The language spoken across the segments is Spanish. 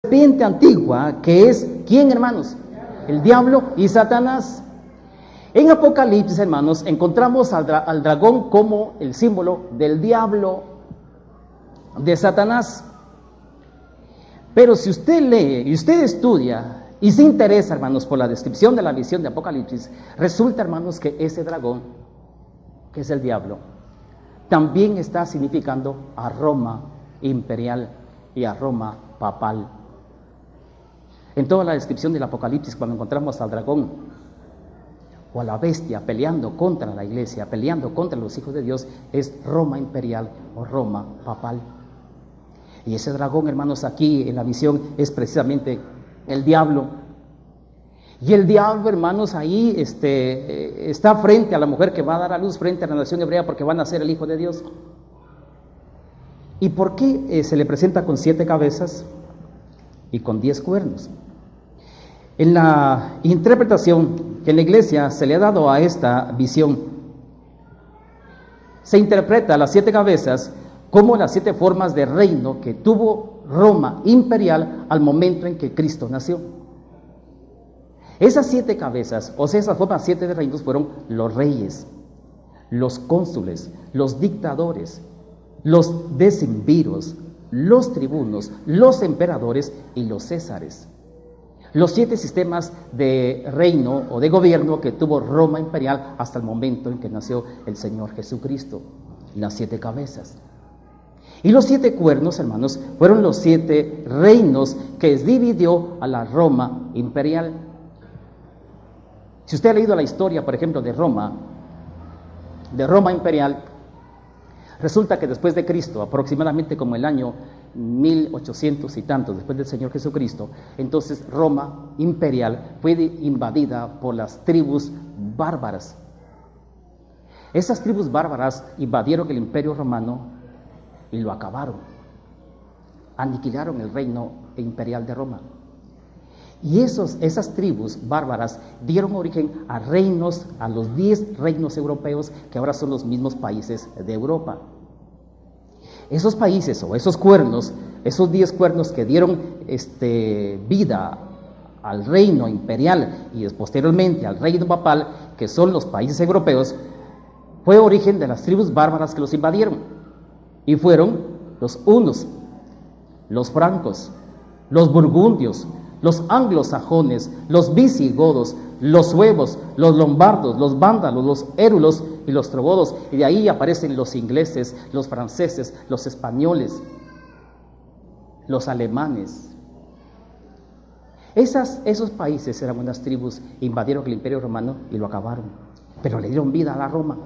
serpiente antigua, que es, ¿quién, hermanos? El diablo y Satanás. En Apocalipsis, hermanos, encontramos al dragón como el símbolo del diablo, de Satanás. Pero si usted lee y usted estudia y se interesa, hermanos, por la descripción de la visión de Apocalipsis, resulta, hermanos, que ese dragón, que es el diablo, también está significando a Roma imperial y a Roma papal. En toda la descripción del Apocalipsis, cuando encontramos al dragón o a la bestia peleando contra la iglesia, peleando contra los hijos de Dios, es Roma imperial o Roma papal. Y ese dragón, hermanos, aquí en la visión es precisamente el diablo. Y el diablo, hermanos, ahí está frente a la mujer que va a dar a luz, frente a la nación hebrea, porque va a nacer el Hijo de Dios. ¿Y por qué se le presenta con 7 cabezas y con 10 cuernos? En la interpretación que en la iglesia se le ha dado a esta visión, se interpreta las 7 cabezas como las 7 formas de reino que tuvo Roma imperial al momento en que Cristo nació. Esas 7 cabezas, o sea, esas formas 7 de reinos fueron los reyes, los cónsules, los dictadores, los decemviros, los tribunos, los emperadores y los césares. Los 7 sistemas de reino o de gobierno que tuvo Roma imperial hasta el momento en que nació el Señor Jesucristo. Las 7 cabezas. Y los 7 cuernos, hermanos, fueron los 7 reinos que dividió a la Roma imperial. Si usted ha leído la historia, por ejemplo, de Roma imperial, resulta que después de Cristo, aproximadamente como el año 1800 y tantos, después del Señor Jesucristo, entonces Roma imperial fue invadida por las tribus bárbaras. Esas tribus bárbaras invadieron el imperio romano y lo acabaron, aniquilaron el reino imperial de Roma. Y esas tribus bárbaras dieron origen a reinos, a los 10 reinos europeos, que ahora son los mismos países de Europa. Esos países o esos cuernos, esos 10 cuernos que dieron vida al reino imperial y posteriormente al reino papal, que son los países europeos, fue origen de las tribus bárbaras que los invadieron. Y fueron los hunos, los francos, los burgundios, los anglosajones, los visigodos, los suevos, los lombardos, los vándalos, los érulos y los trogodos. Y de ahí aparecen los ingleses, los franceses, los españoles, los alemanes. Esos países eran unas tribus, invadieron el imperio romano y lo acabaron, pero le dieron vida a la Roma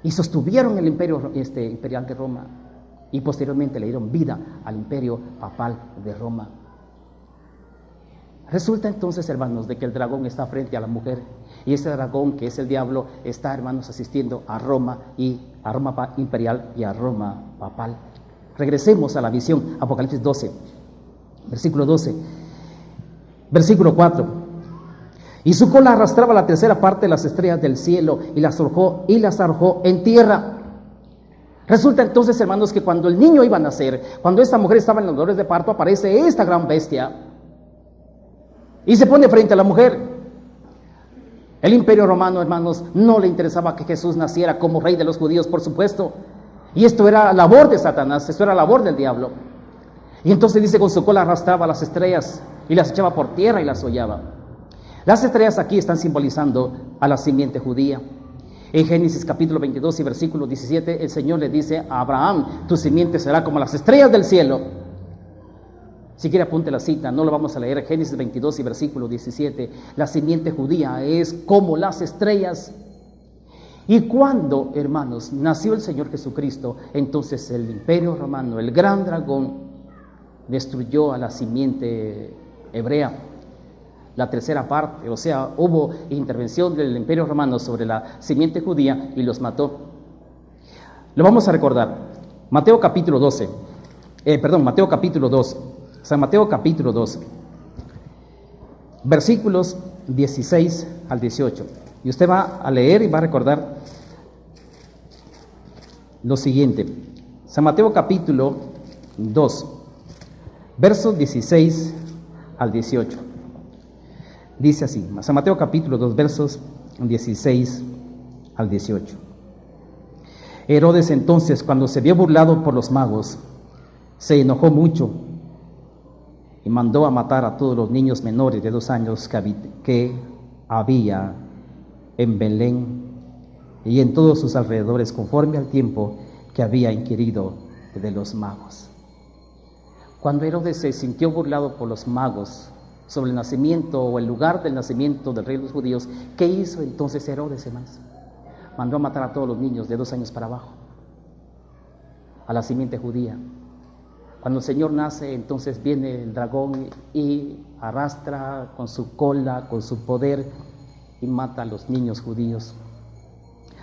y sostuvieron el imperio imperial de Roma, y posteriormente le dieron vida al imperio papal de Roma. Resulta entonces, hermanos, de que el dragón está frente a la mujer, y ese dragón, que es el diablo, está, hermanos, asistiendo a Roma, y a Roma imperial y a Roma papal. Regresemos a la visión, Apocalipsis 12, versículo 12, versículo 4. Y su cola arrastraba la tercera parte de las estrellas del cielo y las arrojó en tierra. Resulta entonces, hermanos, que cuando el niño iba a nacer, cuando esta mujer estaba en los dolores de parto, aparece esta gran bestia y se pone frente a la mujer. El imperio romano, hermanos, no le interesaba que Jesús naciera como rey de los judíos, por supuesto, y esto era labor de Satanás, esto era labor del diablo. Y entonces dice, con su cola arrastraba las estrellas y las echaba por tierra y las hollaba. Las estrellas aquí están simbolizando a la simiente judía. En Génesis capítulo 22 y versículo 17, el Señor le dice a Abraham, tu simiente será como las estrellas del cielo. Si quiere apunte la cita, no lo vamos a leer. Génesis 22 y versículo 17, la simiente judía es como las estrellas. Y cuando, hermanos, nació el Señor Jesucristo, entonces el imperio romano, el gran dragón, destruyó a la simiente hebrea. La tercera parte, o sea, hubo intervención del imperio romano sobre la simiente judía y los mató. Lo vamos a recordar. Mateo capítulo 2, San Mateo capítulo 2, versículos 16 al 18. Y usted va a leer y va a recordar lo siguiente. San Mateo capítulo 2, versos 16 al 18. Dice así, San Mateo capítulo 2, versos 16 al 18. Herodes entonces, cuando se vio burlado por los magos, se enojó mucho y mandó a matar a todos los niños menores de 2 años que había en Belén y en todos sus alrededores, conforme al tiempo que había inquirido de los magos. Cuando Herodes se sintió burlado por los magos sobre el nacimiento o el lugar del nacimiento del rey de los judíos, ¿qué hizo entonces Herodes, hermanos? Mandó a matar a todos los niños de 2 años para abajo, a la simiente judía. Cuando el Señor nace, entonces viene el dragón y arrastra con su cola, con su poder, y mata a los niños judíos.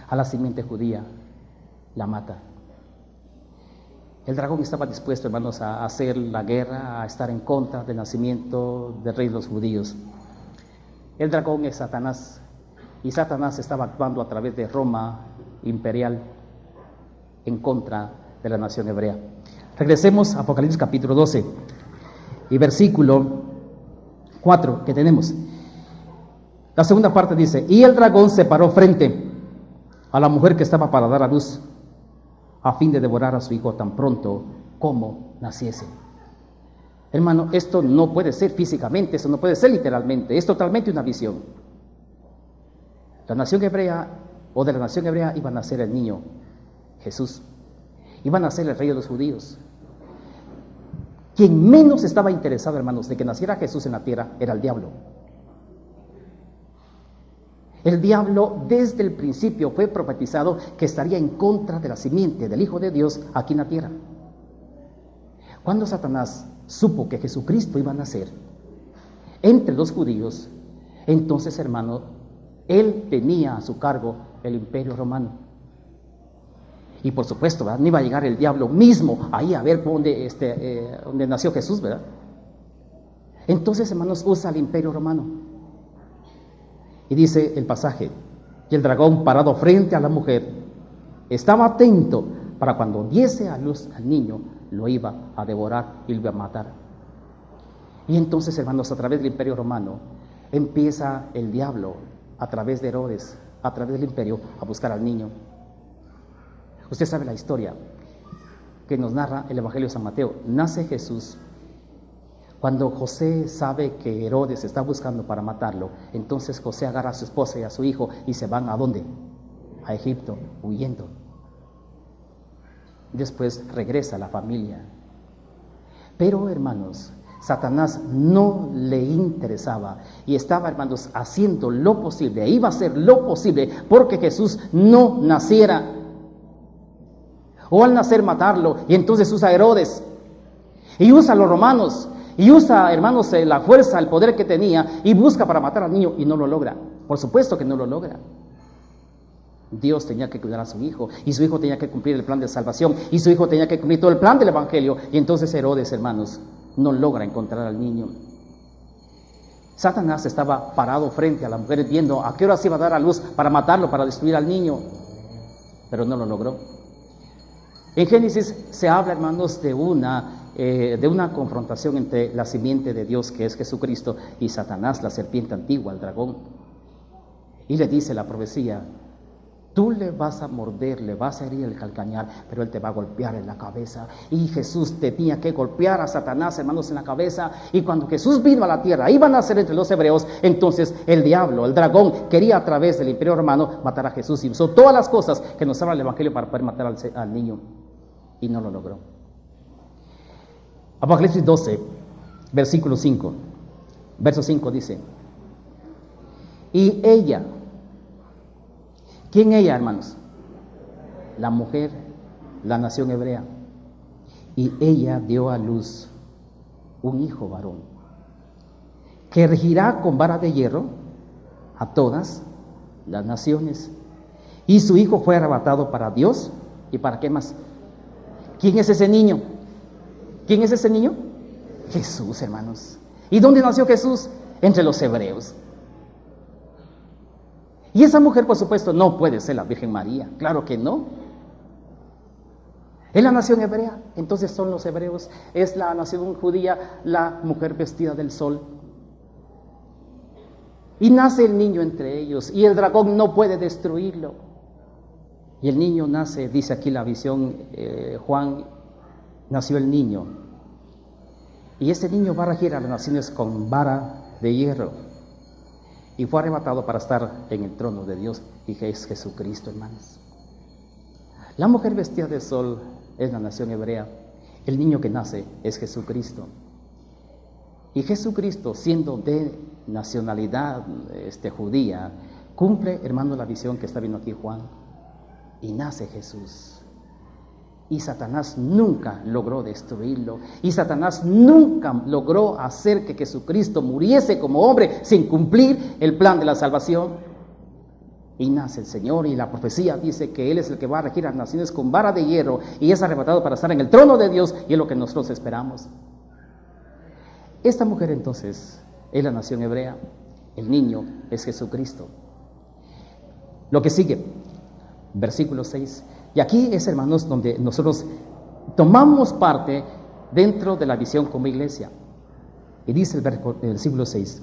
A la simiente judía la mata. El dragón estaba dispuesto, hermanos, a hacer la guerra, a estar en contra del nacimiento del rey de los judíos. El dragón es Satanás, y Satanás estaba actuando a través de Roma imperial en contra de la nación hebrea. Regresemos a Apocalipsis capítulo 12 y versículo 4 que tenemos. La segunda parte dice: y el dragón se paró frente a la mujer que estaba para dar a luz, a fin de devorar a su hijo tan pronto como naciese. Hermano, esto no puede ser físicamente, esto no puede ser literalmente, es totalmente una visión. La nación hebrea, o de la nación hebrea, iba a nacer el niño Jesús, iba a nacer el rey de los judíos. Quien menos estaba interesado, hermanos, de que naciera Jesús en la tierra era el diablo. El diablo desde el principio fue profetizado que estaría en contra de la simiente del Hijo de Dios aquí en la tierra. Cuando Satanás supo que Jesucristo iba a nacer entre los judíos, entonces, hermano, él tenía a su cargo el imperio romano. Y por supuesto, ¿verdad?, no iba a llegar el diablo mismo ahí a ver dónde nació Jesús, ¿verdad? Entonces, hermanos, usa el imperio romano. Y dice el pasaje: y el dragón, parado frente a la mujer, estaba atento para cuando diese a luz al niño, lo iba a devorar y lo iba a matar. Y entonces, hermanos, a través del imperio romano, empieza el diablo, a través de Herodes, a través del imperio, a buscar al niño. Usted sabe la historia que nos narra el Evangelio de San Mateo. Nace Jesús. Cuando José sabe que Herodes está buscando para matarlo, entonces José agarra a su esposa y a su hijo y se van ¿a dónde? A Egipto, huyendo. Después regresa la familia. Pero, hermanos, Satanás no le interesaba y estaba, hermanos, haciendo lo posible, iba a hacer lo posible porque Jesús no naciera, o al nacer matarlo. Y entonces usa a Herodes y usa a los romanos y usa, hermanos, la fuerza, el poder que tenía, y busca para matar al niño y no lo logra. Por supuesto que no lo logra. Dios tenía que cuidar a su hijo, y su hijo tenía que cumplir el plan de salvación, y su hijo tenía que cumplir todo el plan del evangelio. Y entonces Herodes, hermanos, no logra encontrar al niño. Satanás estaba parado frente a la mujer viendo a qué hora se iba a dar a luz para matarlo, para destruir al niño, pero no lo logró. En Génesis se habla, hermanos, de una confrontación entre la simiente de Dios, que es Jesucristo, y Satanás, la serpiente antigua, el dragón. Y le dice la profecía: tú le vas a morder, le vas a herir el calcañar, pero él te va a golpear en la cabeza. Y Jesús tenía que golpear a Satanás, hermanos, en la cabeza. Y cuando Jesús vino a la tierra, iban a nacer entre los hebreos, entonces el diablo, el dragón, quería a través del imperio romano matar a Jesús, y usó todas las cosas que nos habla el evangelio para poder matar al niño, y no lo logró. Apocalipsis 12, versículo 5, verso 5 dice: y ella, ¿quién ella, hermanos? La mujer, la nación hebrea. Y ella dio a luz un hijo varón, que regirá con vara de hierro a todas las naciones. Y su hijo fue arrebatado para Dios. ¿Y para qué más? ¿Quién es ese niño? ¿Quién es ese niño? Jesús, hermanos. ¿Y dónde nació Jesús? Entre los hebreos. Y esa mujer, por supuesto, no puede ser la Virgen María. Claro que no. Es la nación hebrea, entonces son los hebreos, es la nación judía, la mujer vestida del sol. Y nace el niño entre ellos, y el dragón no puede destruirlo. Y el niño nace, dice aquí la visión, Juan, nació el niño. Y ese niño va a regir a las naciones con vara de hierro. Y fue arrebatado para estar en el trono de Dios, y que es Jesucristo, hermanos. La mujer vestida de sol es la nación hebrea. El niño que nace es Jesucristo. Y Jesucristo, siendo de nacionalidad judía, cumple, hermano, la visión que está viendo aquí Juan. Y nace Jesús. Y Satanás nunca logró destruirlo. Y Satanás nunca logró hacer que Jesucristo muriese como hombre sin cumplir el plan de la salvación. Y nace el Señor, y la profecía dice que Él es el que va a regir a las naciones con vara de hierro, y es arrebatado para estar en el trono de Dios, y es lo que nosotros esperamos. Esta mujer entonces es la nación hebrea, el niño es Jesucristo. Lo que sigue, versículo 6, y aquí es, hermanos, donde nosotros tomamos parte dentro de la visión como iglesia. Y dice el versículo 6,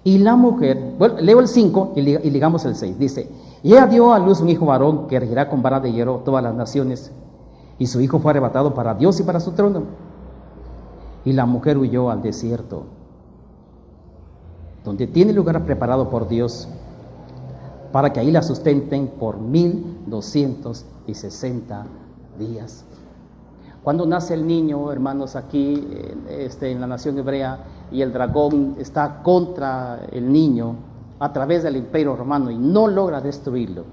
y la mujer, bueno, leo el 5 y ligamos el 6, dice, y ella dio a luz un hijo varón que regirá con vara de hierro todas las naciones, y su hijo fue arrebatado para Dios y para su trono. Y la mujer huyó al desierto, donde tiene lugar preparado por Dios, para que ahí la sustenten por 1260 días. Cuando nace el niño, hermanos, aquí en la nación hebrea, y el dragón está contra el niño a través del imperio romano y no logra destruirlo,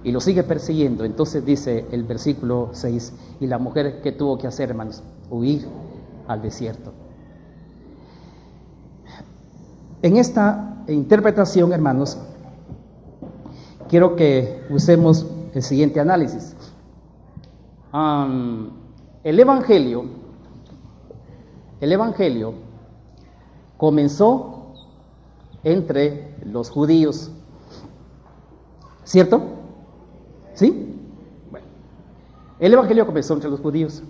y lo sigue persiguiendo, entonces dice el versículo 6, y la mujer, ¿qué tuvo que hacer, hermanos? Huir al desierto. En esta interpretación, hermanos, quiero que usemos el siguiente análisis. El Evangelio comenzó entre los judíos, ¿cierto? ¿Sí? Bueno, el Evangelio comenzó entre los judíos.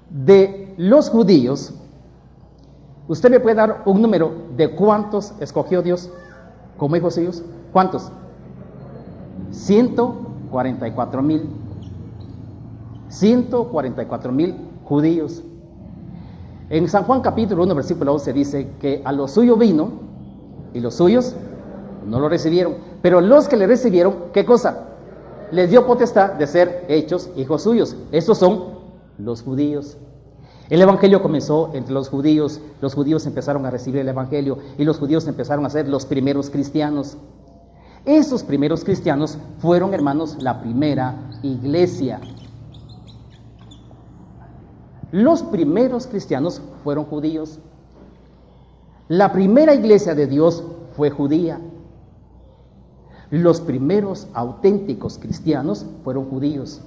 De los judíos, ¿usted me puede dar un número de cuántos escogió Dios como hijos suyos? ¿Cuántos? 144,000. 144,000 judíos. En San Juan capítulo 1, versículo 11 dice que a los suyos vino y los suyos no lo recibieron. Pero los que le recibieron, ¿qué cosa? Les dio potestad de ser hechos hijos suyos. Estos son los judíos. El Evangelio comenzó entre los judíos empezaron a recibir el Evangelio y los judíos empezaron a ser los primeros cristianos. Esos primeros cristianos fueron, hermanos, la primera iglesia. Los primeros cristianos fueron judíos. La primera iglesia de Dios fue judía. Los primeros auténticos cristianos fueron judíos.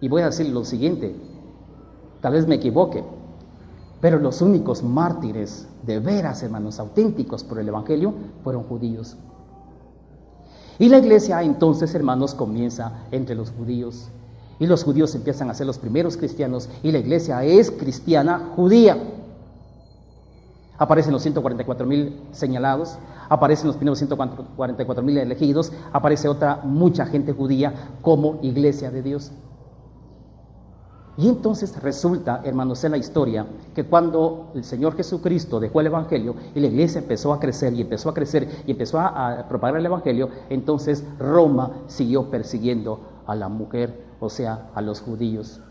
Y voy a decir lo siguiente, tal vez me equivoque, pero los únicos mártires de veras, hermanos, auténticos por el Evangelio, fueron judíos. Y la iglesia entonces, hermanos, comienza entre los judíos. Y los judíos empiezan a ser los primeros cristianos, y la iglesia es cristiana judía. Aparecen los 144,000 señalados, aparecen los primeros 144,000 elegidos, aparece mucha gente judía como iglesia de Dios. Y entonces resulta, hermanos, en la historia, que cuando el Señor Jesucristo dejó el Evangelio y la iglesia empezó a crecer y empezó a crecer y empezó a propagar el Evangelio, entonces Roma siguió persiguiendo a la mujer, o sea, a los judíos.